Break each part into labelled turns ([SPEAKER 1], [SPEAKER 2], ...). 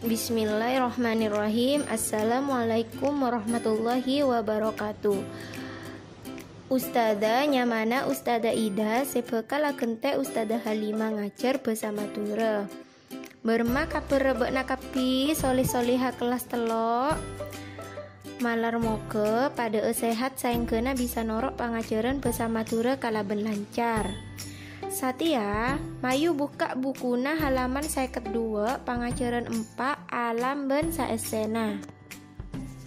[SPEAKER 1] Bismillahirrahmanirrahim. Assalamualaikum warahmatullahi wabarakatuh. Ustadzah nyamana Ustadzah Ida sepekala kente Ustadzah Halimah ngajar bersama tura. Berma kaperebek nakapi solih-soliha kelas telok. Malar moke pada sehat sayang kena bisa norok pengajaran bersama tura kalaben lancar. Satia, mayu buka bukuna halaman 52, pengajaran 4, alam ben saesena.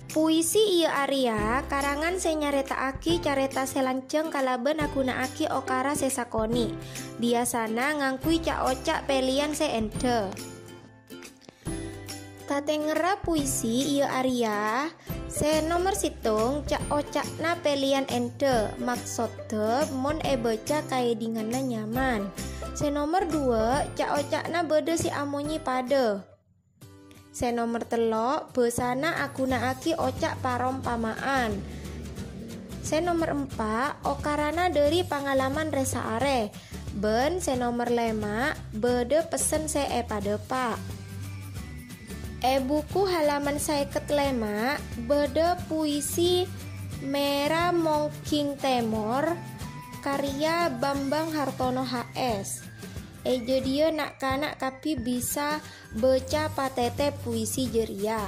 [SPEAKER 1] Puisi iya Arya, karangan senyaretaaki careta selanceng kalaben agunaaki okara sesakoni. Biasana ngangkui ca-ocak pelian seente. Tatengera puisi iya Arya, se nomor situng ca-ocakna pelian ente, maksudnya mon baca kaya dingana nyaman. Se nomor 2 ca-ocakna bede si amonyi pada. Se nomor telok besana agunaaki ocak parom pamaan. Se nomor 4 okarana dari pengalaman resa are. Ben se nomor 5 bede pesen se pada pak. Buku halaman 55 beda puisi Merah Mongking Temor karya Bambang Hartono HS. Jadi nak kanak kapi bisa baca patete puisi jeria.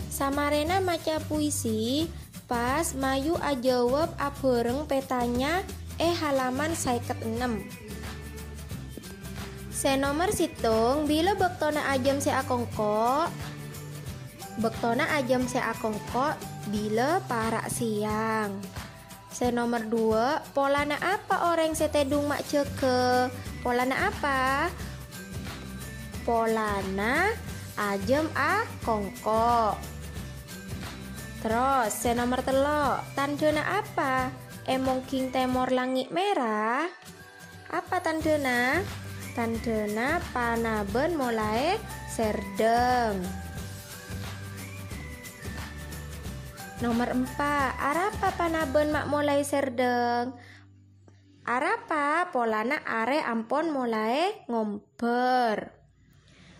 [SPEAKER 1] Samarena maca puisi pas mayu ajawab abereng petanya halaman 56. Se nomor situng bila bektona ajam se akongko. Bektona ajam se akongko bila parak siang. Se nomor 2 polana apa orang setedung mak ceke. Polana apa? Polana ajam akongko. Terus se nomor telok tandena apa? Mongking temor langit merah. Apa tandena? Tandena panaben mulai serdeng. Nomor 4 arapa panaben mak mulai serdeng. Arapa polana are ampon mulai ngomper.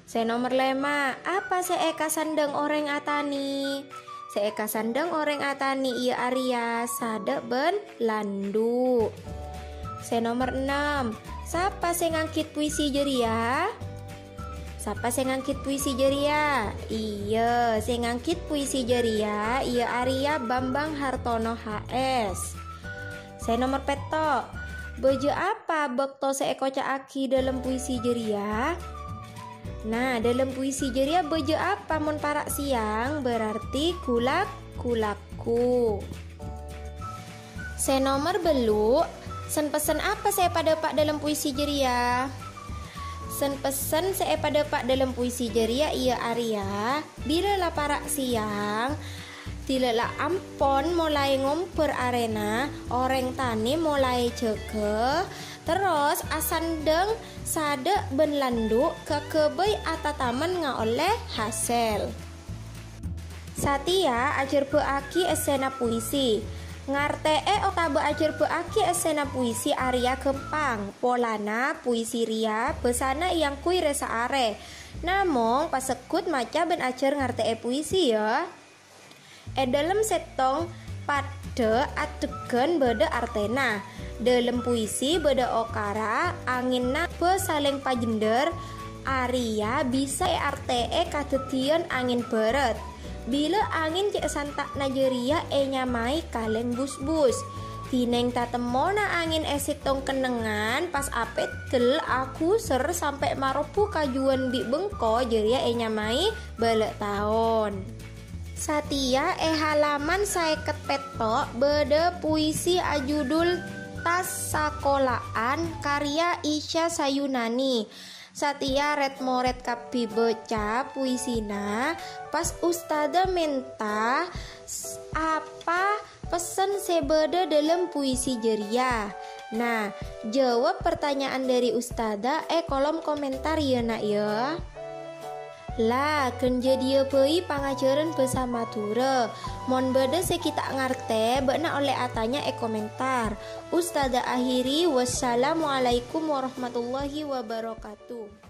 [SPEAKER 1] Se nomor 5 apa seeka sandeng orang atani. Seeka sandeng orang atani iya Arya sadek ben landu. Se nomor 6 siapa sing ngangkit puisi jeria? Siapa sing ngangkit puisi jeria? Iya, sing ngangkit puisi jeria iya Arya Bambang Hartono HS. Saya nomor petok. Bejo apa bekto seeko caaki dalam puisi jeria? Nah, dalam puisi jeria bejo apa mun parak siang berarti kulak-kulakku. Saya nomor beluk. Sen pesen apa saya pada pak dalam puisi jeria? Sen pesen saya pada pak dalam puisi jeria iya Arya. Bila lah parak siang, tilalah ampon mulai ngomper arena, orang tani mulai ceke, terus asandeng sade ben landuk ke kebay atataman oleh hasil. Satia ajar beaki esena puisi. Ngartee otabe ajar beaki esena puisi Arya Kempang. Polana puisi Ria besana yang kui resa are. Namong pasekut maca ben ajar ngartee puisi ya. Dalam setong pada ategan beda artena. Dalam puisi beda okara anginna pesaling pajender. Arya bisa RTE kadetian angin beret. Bila angin cek santak najeria nyamai kaleng bus-bus. Tineng tatemona angin esitong kenengan pas apet tel aku ser sampai maropu kajuan bi bengko jeria nyamai balik tahun. Satia halaman 50 petok beda puisi ajudul Tas Sakolaan karya Isya Sayunani. Satia red moret kapi baca puisina pas Ustadzah minta apa pesan sebeda dalam puisi jeria. Nah, jawab pertanyaan dari Ustadzah kolom komentar ya nak ya. Lah, kenjadi pei pangajaran bersama tura. Mon beda sekita ngarte, bakna oleh atanya komentar. Ustadzah akhiri, wassalamualaikum warahmatullahi wabarakatuh.